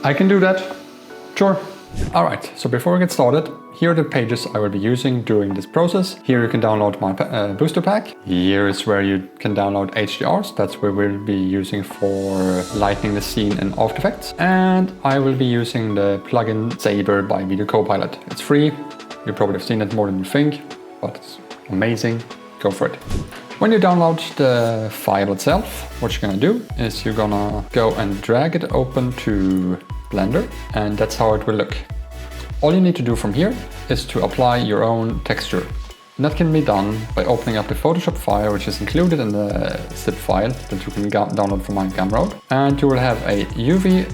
I can do that. Sure. Alright, so before we get started, here are the pages I will be using during this process. Here you can download my booster pack. Here is where you can download HDRs. That's where we'll be using for lightening the scene in After Effects. And I will be using the plugin Saber by Video Copilot. It's free. You probably have seen it more than you think, but it's amazing. Go for it. When you download the file itself, what you're gonna do is you're gonna go and drag it open to Blender, and that's how it will look. All you need to do from here is to apply your own texture. And that can be done by opening up the Photoshop file, which is included in the zip file that you can download from my Gumroad. And you will have a UV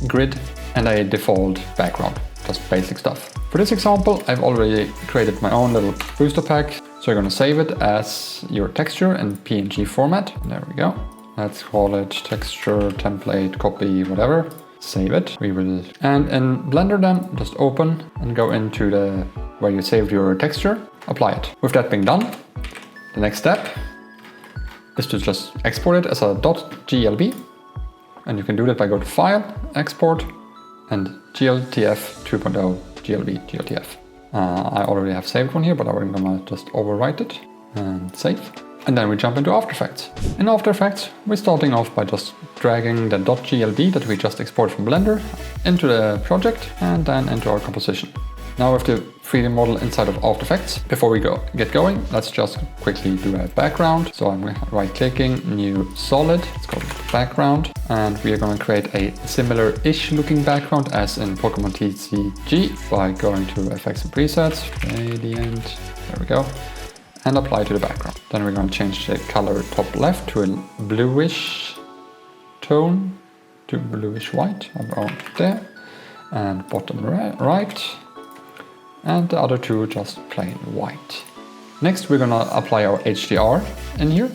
grid and a default background, just basic stuff. For this example, I've already created my own little booster pack. So you're gonna save it as your texture in PNG format. There we go. Let's call it texture, template, copy, whatever. Save it. We will, and in Blender then, just open and go into the where you saved your texture, apply it. With that being done, the next step is to just export it as a .glb, and you can do that by go to File, Export, and GLTF 2.0 GLTF. I already have saved one here, but I'm gonna just overwrite it and save. And then we jump into After Effects. In After Effects, we're starting off by just dragging the .glb that we just exported from Blender into the project and then into our composition. Now with the 3D model inside of After Effects, before we get going, let's just quickly do a background. So I'm right-clicking, new solid, it's called background, and we are going to create a similar-ish looking background as in Pokémon TCG by going to Effects and Presets, Gradient, there we go, and apply to the background. Then we're going to change the color top left to a bluish tone, to bluish white, around there, and bottom right, and the other two just plain white. Next we're gonna apply our HDR in here.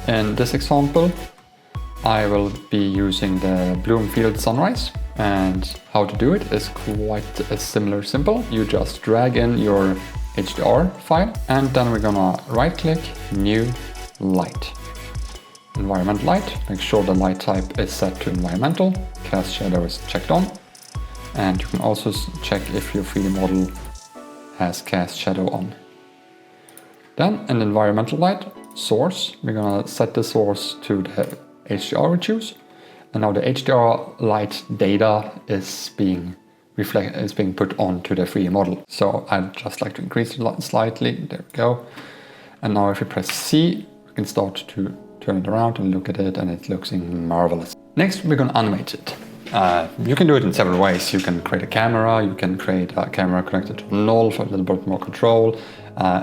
In this example, I will be using the Bloomfield Sunrise, and how to do it is quite simple. You just drag in your HDR file, and then we're gonna right-click, New Light. Environment light, make sure the light type is set to environmental, cast shadow is checked on, and you can also check if your 3D model has cast shadow on. Then in environmental light, source, we're gonna set the source to the HDR we choose, and now the HDR light data is being put onto the 3D model. So I'd just like to increase it slightly, there we go. And now if we press C, we can start to turn it around and look at it, and it looks marvelous. Next, we're going to animate it. You can do it in several ways. You can create a camera, you can create a camera connected to null for a little bit more control.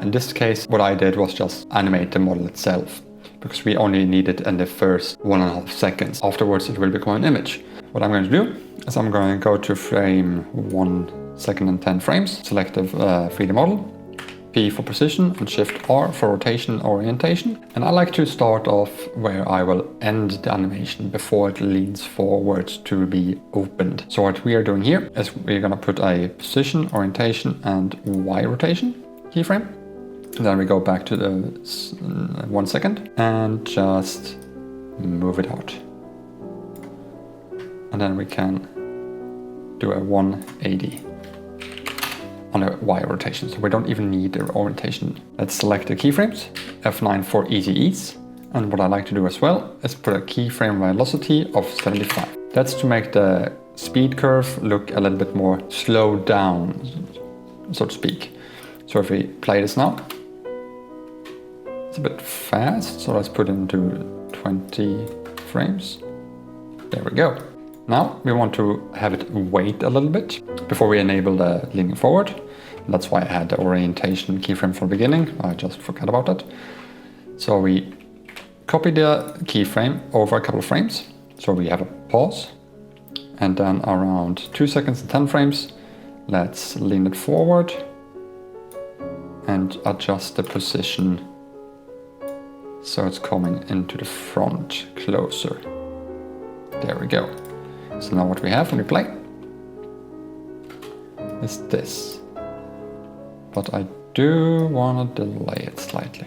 In this case, what I did was just animate the model itself, because we only need it in the first 1.5 seconds. Afterwards, it will become an image. What I'm going to do is I'm going to go to frame 1 second and 10 frames, select the 3D model, P for precision and Shift R for rotation and orientation. And I like to start off where I will end the animation before it leans forward to be opened. So what we are doing here is we're going to put a position, orientation and Y rotation keyframe. And then we go back to the 1 second and just move it out. And then we can do a 180. On a Y rotation, so we don't even need the orientation. Let's select the keyframes, F9 for easy ease. And what I like to do as well is put a keyframe velocity of 75. That's to make the speed curve look a little bit more slowed down, so to speak. So if we play this now, it's a bit fast, so let's put it into 20 frames. There we go. Now we want to have it wait a little bit before we enable the leaning forward. That's why I had the orientation keyframe from the beginning. I just forgot about that. So we copy the keyframe over a couple of frames. So we have a pause, and then around 2 seconds and 10 frames, let's lean it forward and adjust the position so it's coming into the front closer. There we go. So now what we have when we play is this. But I do want to delay it slightly.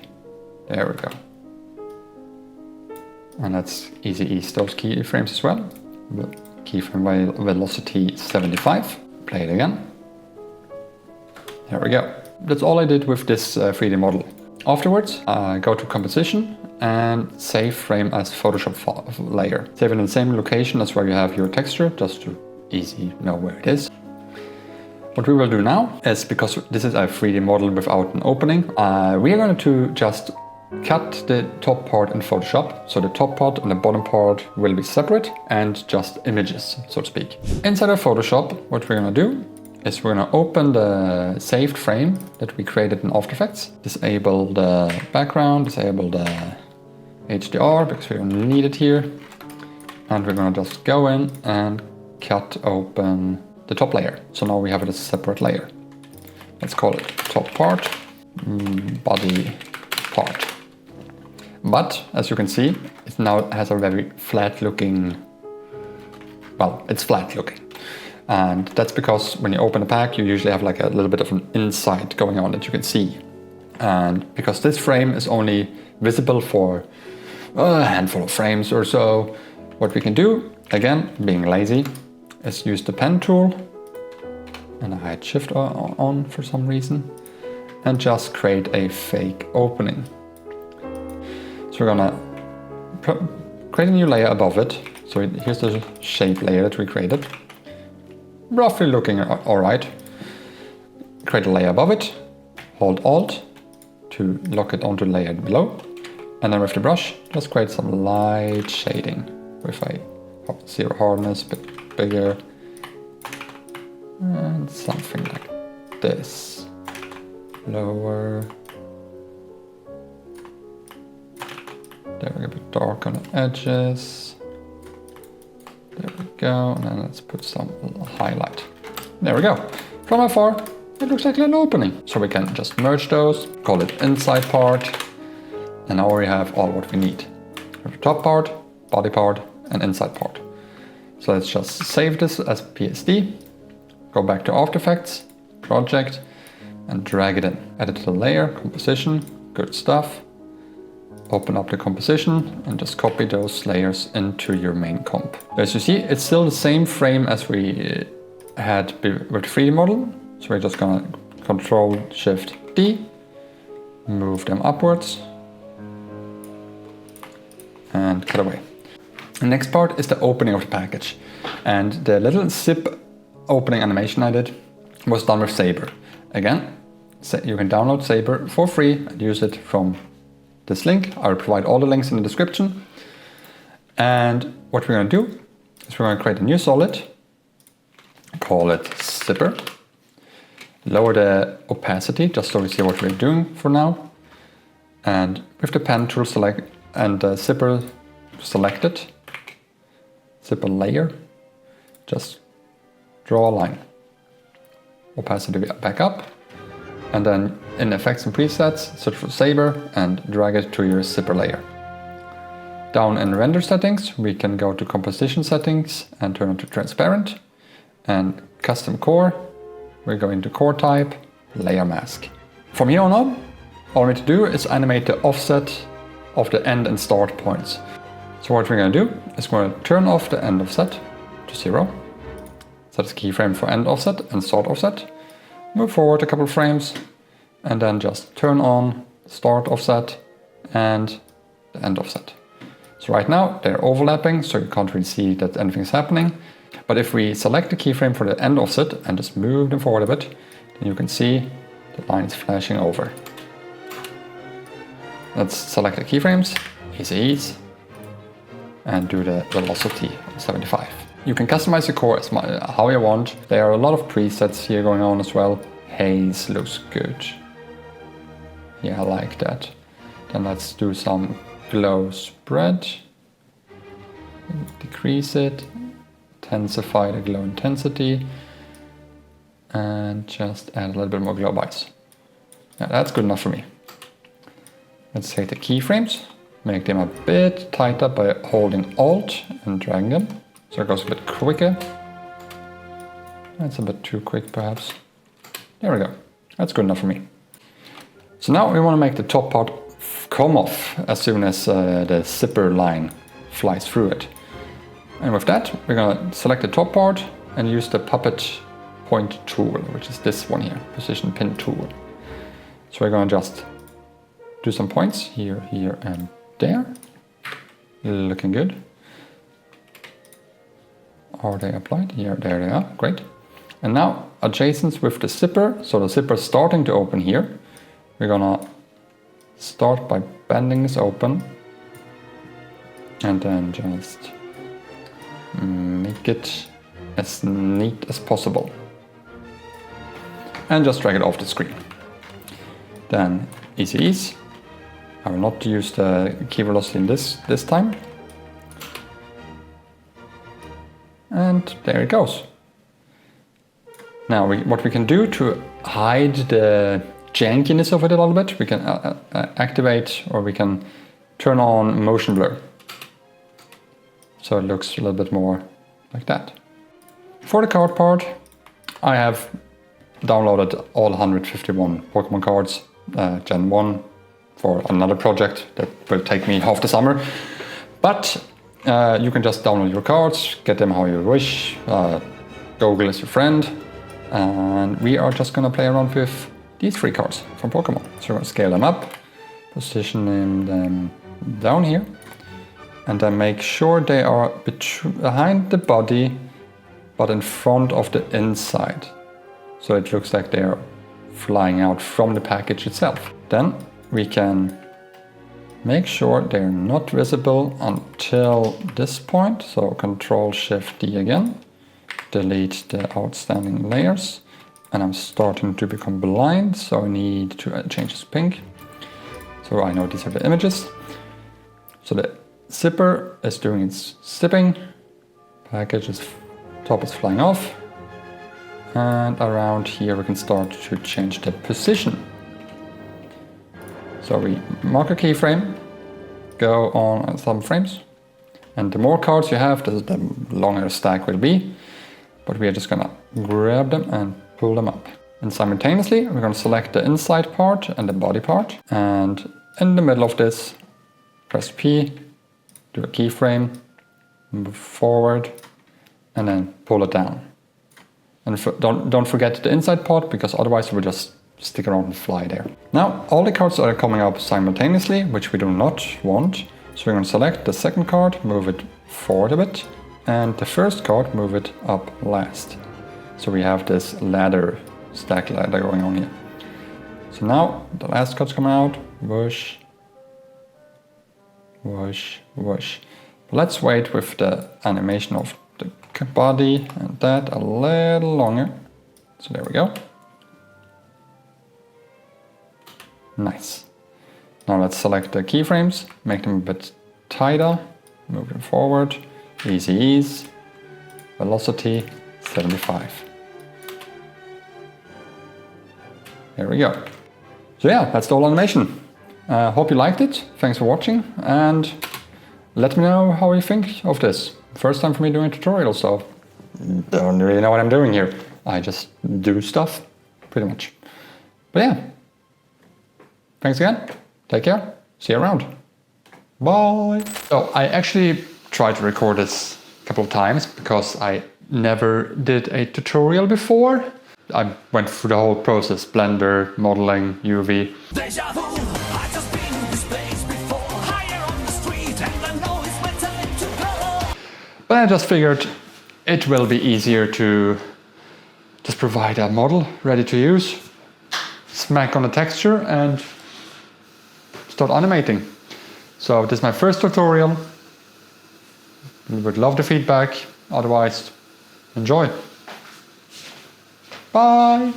There we go. And let's easy ease those keyframes as well. keyframe velocity 75. Play it again. There we go. That's all I did with this 3D model. Afterwards, go to composition and save frame as Photoshop layer. Save it in the same location as where you have your texture, just to easy know where it is. What we will do now is, because this is a 3D model without an opening, we are going to just cut the top part in Photoshop. So the top part and the bottom part will be separate and just images, so to speak. Inside of Photoshop, what we're going to do is we're going to open the saved frame that we created in After Effects. Disable the background, disable the HDR because we don't need it here. And we're going to just go in and cut open the top layer. So now we have it as a separate layer. Let's call it top part, body part. But as you can see, it now has a very flat looking, well, it's flat looking. And that's because when you open a pack, you usually have like a little bit of an insight going on that you can see. And because this frame is only visible for a handful of frames or so, what we can do, again, being lazy, is use the pen tool, and I had shift on for some reason, and just create a fake opening. So we're gonna create a new layer above it. So here's the shape layer that we created. Roughly looking alright. Create a layer above it, hold Alt to lock it onto the layer below, and then with the brush, just create some light shading with a zero hardness, a bit bigger, and something like this. Lower. There we go, a bit dark on the edges. There we go, and then let's put some highlight. There we go. From afar, it looks like a little opening. So we can just merge those, call it inside part, and now we have all what we need. We have the top part, body part, and inside part. So let's just save this as PSD, go back to After Effects, Project, and drag it in. Add it to the layer, composition, good stuff. Open up the composition and just copy those layers into your main comp. As you see, it's still the same frame as we had with the 3D model. So we're just gonna Control-Shift-D, move them upwards, and cut away. The next part is the opening of the package. And the little zip opening animation I did was done with Saber. Again, you can download Saber for free and use it from this link. I'll provide all the links in the description. And what we're going to do is we're going to create a new solid, call it Zipper, lower the opacity just so we see what we're doing for now. And with the pen tool select and the zipper selected, zipper layer, just draw a line. Opacity back up, and then in effects and presets, search for Saber and drag it to your zipper layer. Down in render settings, we can go to composition settings and turn it to transparent, and custom core, we're going to core type, layer mask. From here on up, all we need to do is animate the offset of the end and start points. So what we're going to do is we're going to turn off the end offset to 0. Set as keyframe for end offset and start offset. Move forward a couple of frames and then just turn on start offset and the end offset. So right now they're overlapping, so you can't really see that anything's happening. But if we select the keyframe for the end offset and just move them forward a bit, then you can see the line is flashing over. Let's select the keyframes, ease, and do the velocity 75. You can customize your core as how you want. There are a lot of presets here going on as well. Haze looks good. Yeah, I like that. Then let's do some glow spread. Decrease it. Intensify the glow intensity. And just add a little bit more glow bytes. Yeah, that's good enough for me. Let's take the keyframes. Make them a bit tighter by holding Alt and dragging them. So it goes a bit quicker. That's a bit too quick perhaps. There we go. That's good enough for me. So now we want to make the top part come off as soon as the zipper line flies through it. And with that, we're gonna select the top part and use the puppet point tool, which is this one here, position pin tool. So we're gonna just do some points here, here, and there. Looking good. Are they applied? Here, there they are, great. And now adjacent with the zipper, so the zipper is starting to open here. We're gonna start by bending this open and then just make it as neat as possible. And just drag it off the screen. Then easy ease. I will not use the key velocity in this time. And there it goes. Now what we can do to hide the jankiness of it a little bit, we can activate, or we can turn on motion blur. So it looks a little bit more like that. For the card part, I have downloaded all 151 Pokemon cards, Gen 1, for another project that will take me half the summer. But you can just download your cards, get them how you wish. Google is your friend. And we are just gonna play around with these 3 cards from Pokemon. So we're gonna scale them up, position them down here, and then make sure they are behind the body, but in front of the inside. So it looks like they're flying out from the package itself. Then we can make sure they're not visible until this point. So Control-Shift-D again. Delete the outstanding layers. And I'm starting to become blind, so I need to change this pink. So I know these are the images. So the zipper is doing its zipping. Top is flying off. And around here we can start to change the position. So we mark a keyframe, go on some frames, and the more cards you have, the longer the stack will be. But we are just gonna grab them and pull them up. And simultaneously, we're gonna select the inside part and the body part. And in the middle of this, press P, do a keyframe, move forward, and then pull it down. And don't forget the inside part, because otherwise it will just stick around and fly there. Now, all the cards are coming up simultaneously, which we do not want. So we're going to select the second card, move it forward a bit, and the first card, move it up last. So we have this stack ladder going on here. So now the last card's coming out, whoosh, whoosh, whoosh. Let's wait with the animation of the body and that a little longer. So there we go. Nice. Now let's select the keyframes, make them a bit tighter, move them forward, easy ease, velocity 75. There we go. So yeah, that's the whole animation. Hope you liked it. Thanks for watching, and let me know how you think of this. First time for me doing a tutorial, so don't really know what I'm doing here. I just do stuff, pretty much. But yeah, thanks again. Take care. See you around. Bye. So I actually tried to record this a couple of times because I never did a tutorial before. I went through the whole process, Blender, modeling, UV. But I just figured it will be easier to just provide a model ready to use, smack on the texture and start animating. So this is my first tutorial. We would love the feedback. Otherwise, enjoy. Bye.